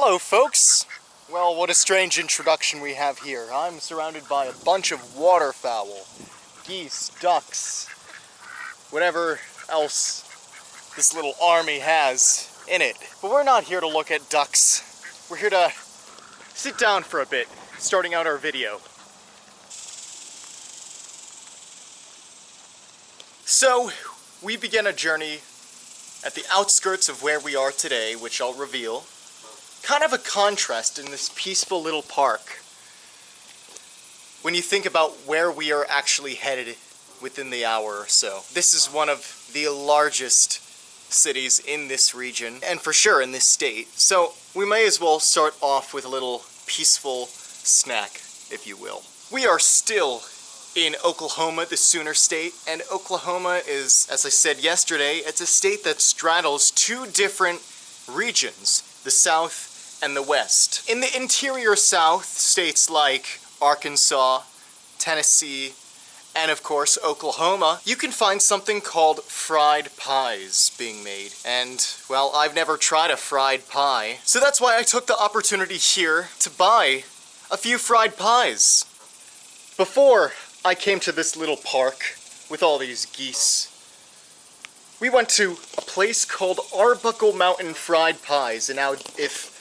Hello folks! Well, what a strange introduction we have here. I'm surrounded by a bunch of waterfowl. Geese, ducks, whatever else this little army has in it. But we're not here to look at ducks. We're here to sit down for a bit, starting out our video. So, we begin a journey at the outskirts of where we are today, which I'll reveal. Kind of a contrast in this peaceful little park when you think about where we are actually headed within the hour or so. This is one of the largest cities in this region, and for sure in this state. So we may as well start off with a little peaceful snack, if you will. We are still in Oklahoma, the Sooner State, and Oklahoma is, as I said yesterday, it's a state that straddles two different regions, the South and the West. In the interior South, states like Arkansas, Tennessee, and of course Oklahoma, you can find something called fried pies being made. And, well, I've never tried a fried pie, so that's why I took the opportunity here to buy a few fried pies. Before I came to this little park with all these geese, we went to a place called Arbuckle Mountain Fried Pies, and now if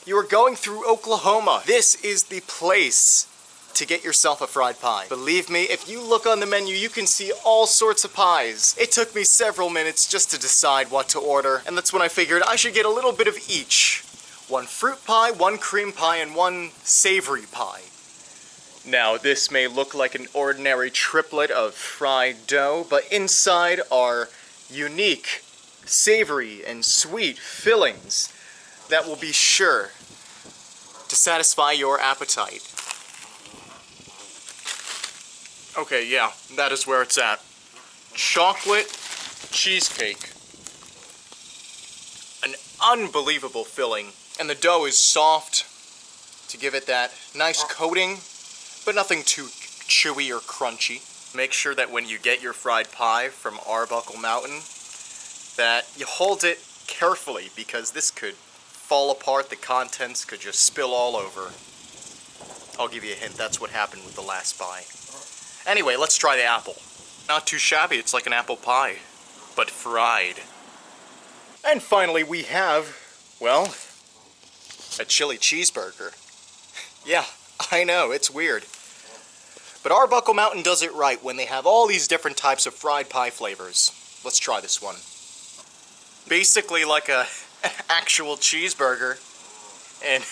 you are going through Oklahoma, this is the place to get yourself a fried pie. Believe me, if you look on the menu, you can see all sorts of pies. It took me several minutes just to decide what to order, and that's when I figured I should get a little bit of each. One fruit pie, one cream pie, and one savory pie. Now, this may look like an ordinary triplet of fried dough, but inside are unique, savory, and sweet fillings that will be sure to satisfy your appetite. Okay, yeah, that is where it's at. Chocolate cheesecake. An unbelievable filling. And the dough is soft to give it that nice coating, but nothing too chewy or crunchy. Make sure that when you get your fried pie from Arbuckle Mountain, that you hold it carefully, because this could fall apart, the contents could just spill all over. I'll give you a hint, that's what happened with the last pie. Anyway, let's try the apple. Not too shabby, it's like an apple pie, but fried. And finally we have, well, a chili cheeseburger. Yeah, I know, it's weird. But Arbuckle Mountain does it right when they have all these different types of fried pie flavors. Let's try this one. Basically like an actual cheeseburger and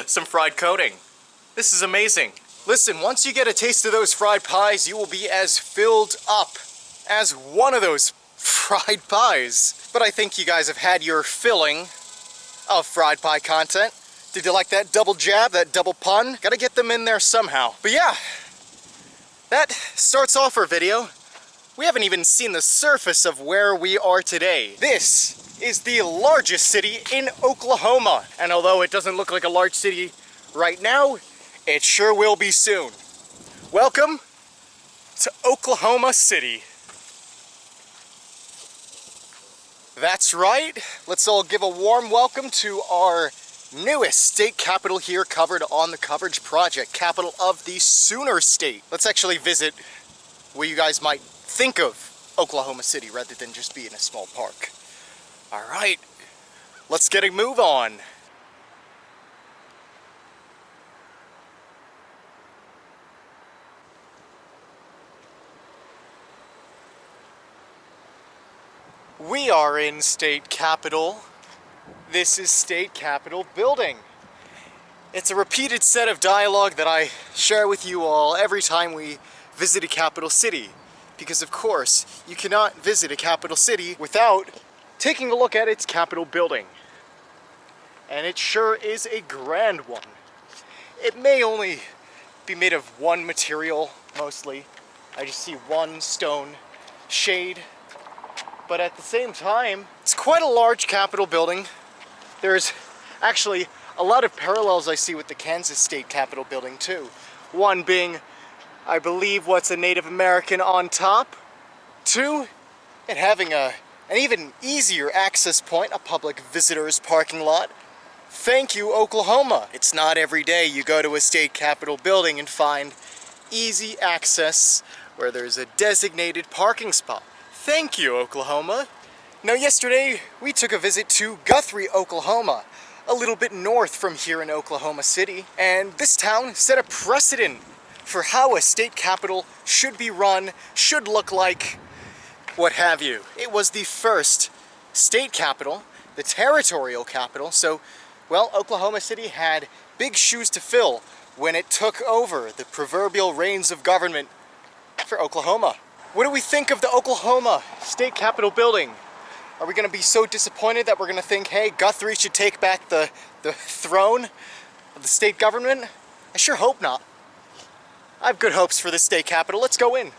some fried coating. This is amazing. Listen, once you get a taste of those fried pies, you will be as filled up as one of those fried pies. But I think you guys have had your filling of fried pie content. Did you like that double jab, that double pun? Gotta get them in there somehow. But yeah, that starts off our video. We haven't even seen the surface of where we are today. This is the largest city in Oklahoma. And although it doesn't look like a large city right now, it sure will be soon. Welcome to Oklahoma City. That's right. Let's all give a warm welcome to our newest state capital here, covered on the Coverage Project, capital of the Sooner State. Let's actually visit where you guys might think of Oklahoma City rather than just be in a small park. All right, let's get a move on. We are in state capital. This is State Capitol Building. It's a repeated set of dialogue that I share with you all every time we visit a capital city. Because of course, you cannot visit a capital city without taking a look at its Capitol building. And it sure is a grand one. It may only be made of one material, mostly. I just see one stone shade. But at the same time, it's quite a large Capitol building. There's actually a lot of parallels I see with the Kansas State Capitol building too. One being, I believe, what's a Native American on top. Two, it having an even easier access point, a public visitors parking lot. Thank you, Oklahoma. It's not every day you go to a state capitol building and find easy access where there's a designated parking spot. Thank you, Oklahoma. Now, yesterday we took a visit to Guthrie, Oklahoma, a little bit north from here in Oklahoma City, and this town set a precedent for how a state capitol should be run, should look like, what have you. It was the first state capitol, the territorial capital, so, well, Oklahoma City had big shoes to fill when it took over the proverbial reins of government for Oklahoma. What do we think of the Oklahoma state capitol building? Are we going to be so disappointed that we're going to think, hey, Guthrie should take back the throne of the state government? I sure hope not. I have good hopes for this state capitol. Let's go in.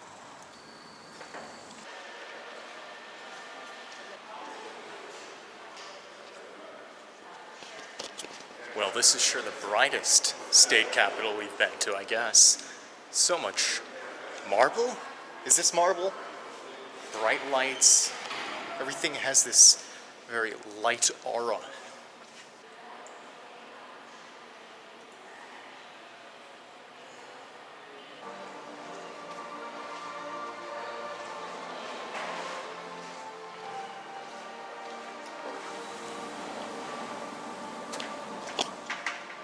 Well, this is sure the brightest state capitol we've been to, I guess. So much marble? Is this marble? Bright lights. Everything has this very light aura.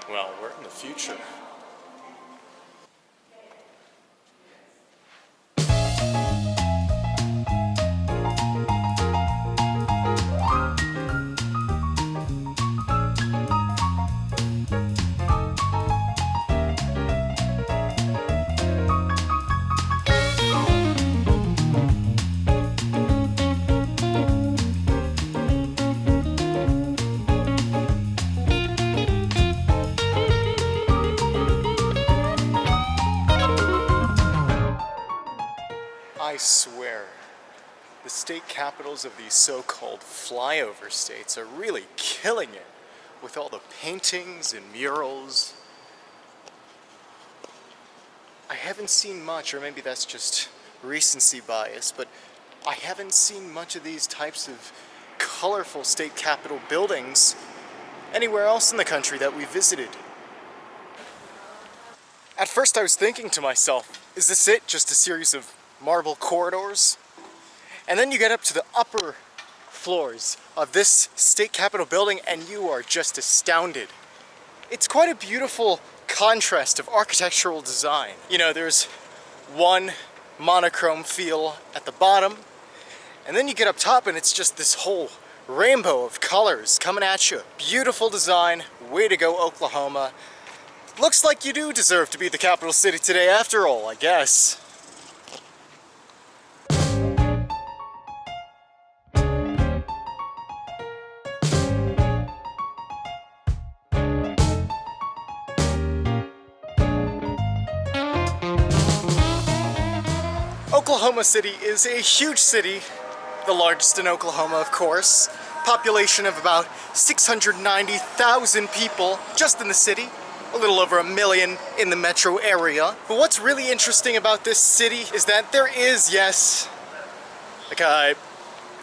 Well, we're in the future. I swear, the state capitals of these so-called flyover states are really killing it with all the paintings and murals. I haven't seen much, or maybe that's just recency bias, but I haven't seen much of these types of colorful state capitol buildings anywhere else in the country that we visited. At first I was thinking to myself, is this it? Just a series of marble corridors? And then you get up to the upper floors of this state capitol building and you are just astounded. It's quite a beautiful contrast of architectural design. You know, there's one monochrome feel at the bottom, and then you get up top and it's just this whole rainbow of colors coming at you. Beautiful design. Way to go, Oklahoma. Looks like you do deserve to be the capital city today after all, I guess. Oklahoma City is a huge city, the largest in Oklahoma, of course. Population of about 690,000 people just in the city, a little over 1 million in the metro area. But what's really interesting about this city is that there is, yes, like a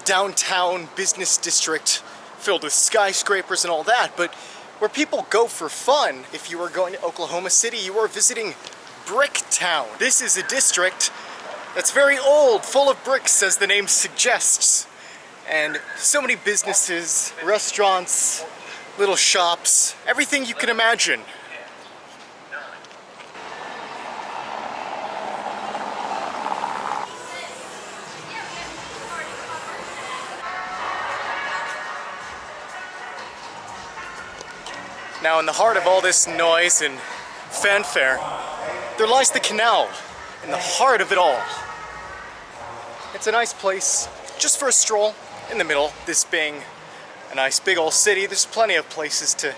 downtown business district filled with skyscrapers and all that, but where people go for fun, if you are going to Oklahoma City, you are visiting Brick Town. This is a district that's very old, full of bricks, as the name suggests. And so many businesses, restaurants, little shops, everything you can imagine. Now, in the heart of all this noise and fanfare, there lies the canal, in the heart of it all. It's a nice place just for a stroll in the middle. This being a nice big old city, there's plenty of places to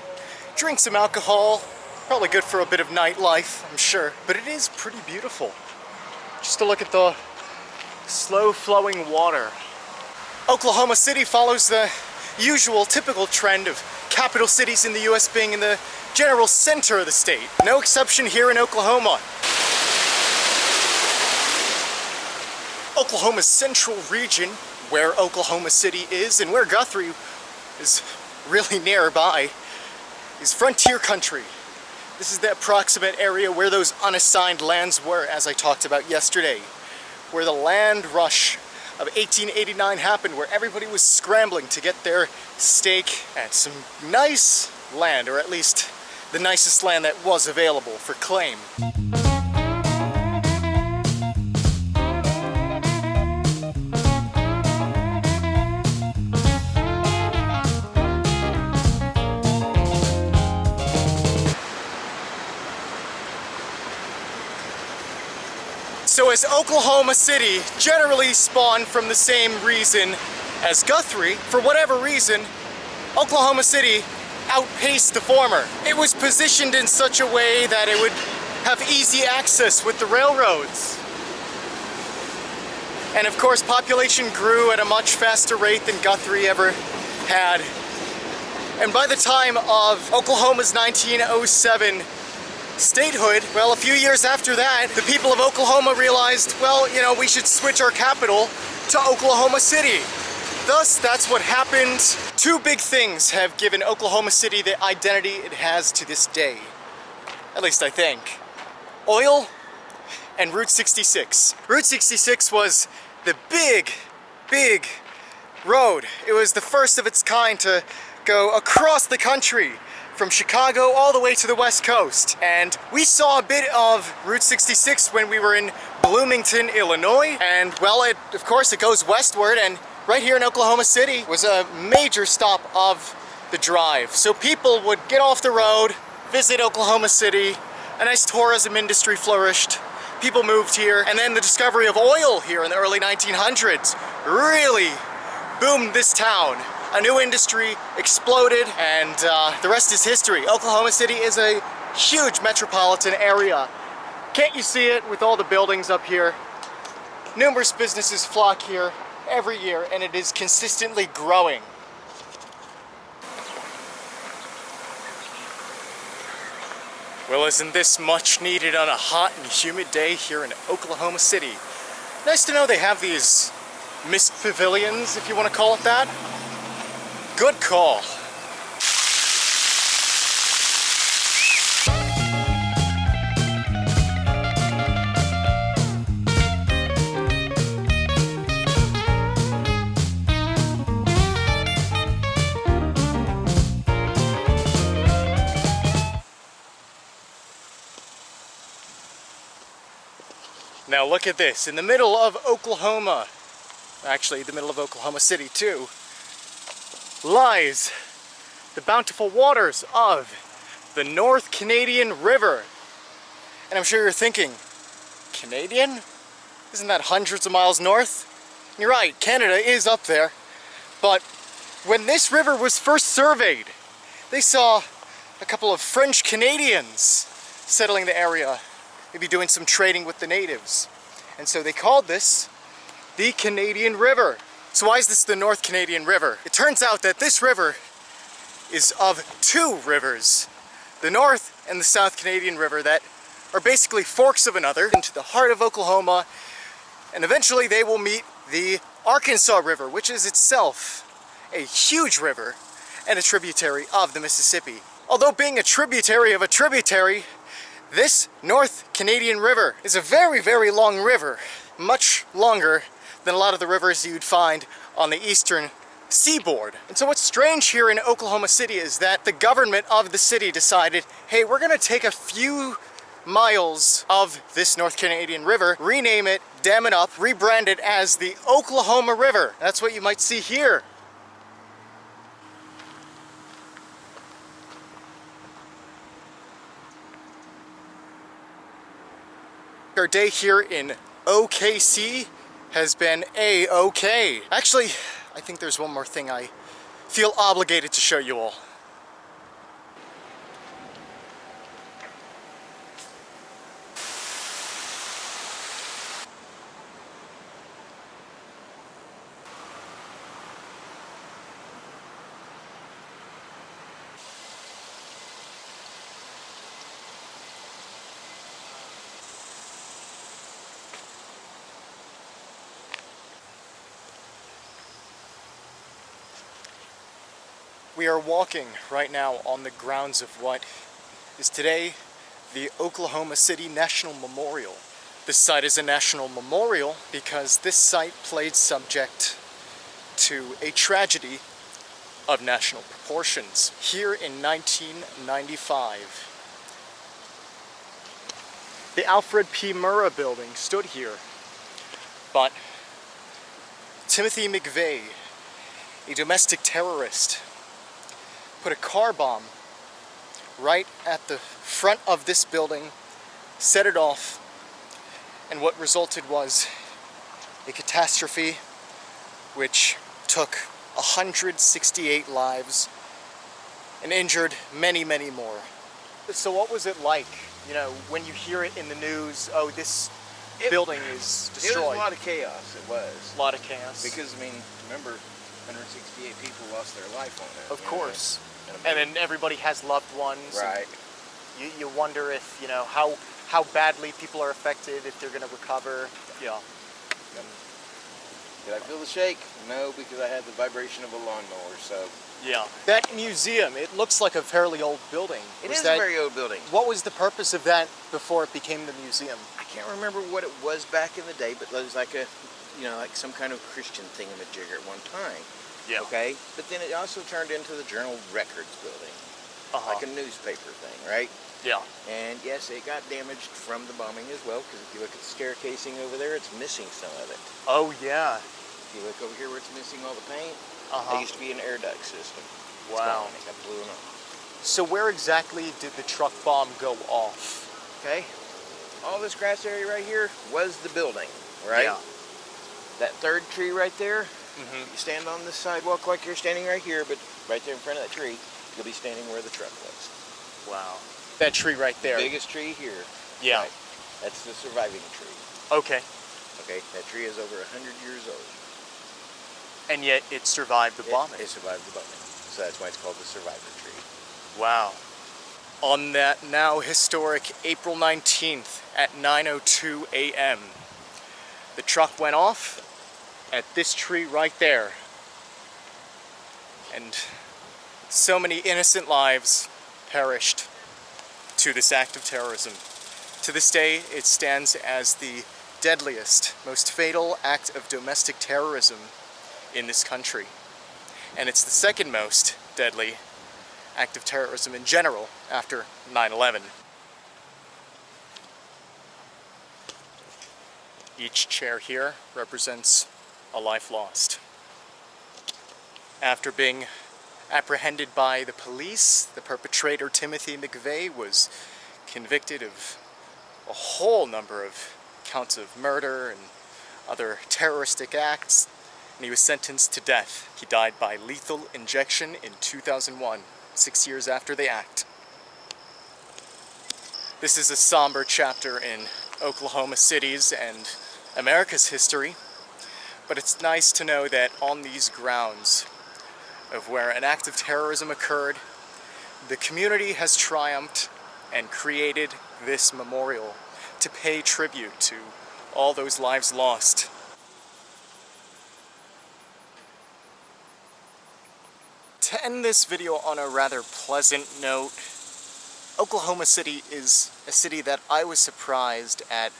drink some alcohol. Probably good for a bit of nightlife, I'm sure. But it is pretty beautiful. Just to look at the slow flowing water. Oklahoma City follows the usual typical trend of capital cities in the US being in the general center of the state. No exception here in Oklahoma. Oklahoma's central region, where Oklahoma City is and where Guthrie is really nearby, is frontier country. This is the approximate area where those unassigned lands were, as I talked about yesterday, where the land rush of 1889 happened, where everybody was scrambling to get their stake at some nice land, or at least the nicest land that was available for claim. So as Oklahoma City generally spawned from the same reason as Guthrie, for whatever reason, Oklahoma City outpaced the former. It was positioned in such a way that it would have easy access with the railroads. And of course, population grew at a much faster rate than Guthrie ever had. And by the time of Oklahoma's 1907 statehood, well, a few years after that, the people of Oklahoma realized, well, you know, we should switch our capital to Oklahoma City. Thus, that's what happened. Two big things have given Oklahoma City the identity it has to this day. At least I think. Oil and Route 66. Route 66 was the big road. It was the first of its kind to go across the country, from Chicago all the way to the West Coast. And we saw a bit of Route 66 when we were in Bloomington, Illinois. And well, of course it goes westward, and right here in Oklahoma City was a major stop of the drive. So people would get off the road, visit Oklahoma City, a nice tourism industry flourished, people moved here, and then the discovery of oil here in the early 1900s really boomed this town. A new industry exploded, and the rest is history. Oklahoma City is a huge metropolitan area. Can't you see it with all the buildings up here? Numerous businesses flock here every year, and it is consistently growing. Well, isn't this much needed on a hot and humid day here in Oklahoma City? Nice to know they have these mist pavilions, if you want to call it that. Good call. Now look at this, in the middle of Oklahoma, actually the middle of Oklahoma City too, lies the bountiful waters of the North Canadian River. And I'm sure you're thinking, Canadian? Isn't that hundreds of miles north? And you're right, Canada is up there. But when this river was first surveyed, they saw a couple of French Canadians settling the area, maybe doing some trading with the natives. And so they called this the Canadian River. So why is this the North Canadian River? It turns out that this river is of two rivers, the North and the South Canadian River, that are basically forks of another into the heart of Oklahoma, and eventually they will meet the Arkansas River, which is itself a huge river and a tributary of the Mississippi. Although being a tributary of a tributary, this North Canadian River is a very, very long river, much longer than a lot of the rivers you'd find on the eastern seaboard. And so what's strange here in Oklahoma City is that the government of the city decided, hey, we're gonna take a few miles of this North Canadian River, rename it, dam it up, rebrand it as the Oklahoma River. That's what you might see here. Our day here in OKC has been A-OK. Actually, I think there's one more thing I feel obligated to show you all. We are walking right now on the grounds of what is today the Oklahoma City National Memorial. This site is a national memorial because this site played subject to a tragedy of national proportions. Here in 1995, the Alfred P. Murrah building stood here, but Timothy McVeigh, a domestic terrorist, put a car bomb right at the front of this building, set it off, and what resulted was a catastrophe which took 168 lives and injured many, many more. So what was it like, you know, when you hear it in the news, oh, this building is destroyed? It was a lot of chaos, it was. A lot of chaos. Because, I mean, remember, 168 people lost their life on it. Of course. And then everybody has loved ones. Right. You wonder if, you know, how badly people are affected, if they're going to recover. Yeah. Did I feel the shake? No, because I had the vibration of a lawnmower, so. Yeah. That museum, it looks like a fairly old building. It is a very old building. What was the purpose of that before it became the museum? I can't remember what it was back in the day, but it was like a, you know, like some kind of Christian thingamajigger at one time. Yeah. Okay? But then it also turned into the Journal Records building. Like a newspaper thing, right? Yeah. And yes, it got damaged from the bombing as well, because if you look at the stair casing over there, it's missing some of it. Oh, yeah. If you look over here where it's missing all the paint, there used to be an air duct system. Wow. It got blown off. So where exactly did the truck bomb go off? Okay. All this grass area right here was the building, right? Yeah. That third tree right there, you stand on this sidewalk like you're standing right here, but right there in front of that tree, you'll be standing where the truck was. Wow. That tree right there. Biggest tree here. Yeah. Right. That's the surviving tree. Okay. Okay, that tree is over 100 years old. And yet it survived the bombing. It survived the bombing. So that's why it's called the survivor tree. Wow. On that now historic April 19th at 9:02 a.m., the truck went off at this tree right there. And so many innocent lives perished to this act of terrorism. To this day, it stands as the deadliest, most fatal act of domestic terrorism in this country. And it's the second most deadly act of terrorism in general after 9/11. Each chair here represents a life lost. After being apprehended by the police, the perpetrator Timothy McVeigh was convicted of a whole number of counts of murder and other terroristic acts, and he was sentenced to death. He died by lethal injection in 2001, 6 years after the act. This is a somber chapter in Oklahoma City's and America's history, but it's nice to know that on these grounds of where an act of terrorism occurred, the community has triumphed and created this memorial to pay tribute to all those lives lost. To end this video on a rather pleasant note, Oklahoma City is a city that I was surprised at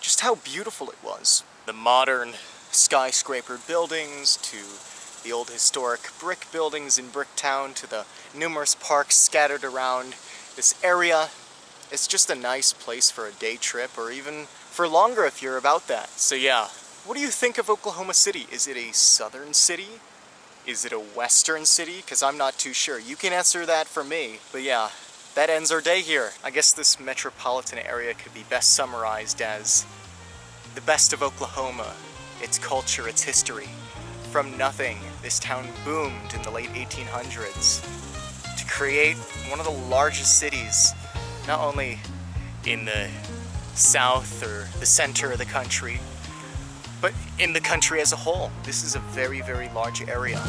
just how beautiful it was. The modern skyscraper buildings to the old historic brick buildings in Bricktown to the numerous parks scattered around this area. It's just a nice place for a day trip, or even for longer if you're about that. So yeah, what do you think of Oklahoma City? Is it a southern city? Is it a western city? Because I'm not too sure. You can answer that for me. But yeah, that ends our day here. I guess this metropolitan area could be best summarized as the best of Oklahoma, its culture, its history. From nothing, this town boomed in the late 1800s to create one of the largest cities, not only in the south or the center of the country, but in the country as a whole. This is a very, very large area.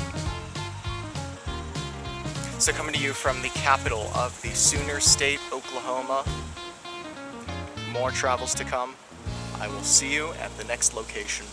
So coming to you from the capital of the Sooner State, Oklahoma, more travels to come. I will see you at the next location.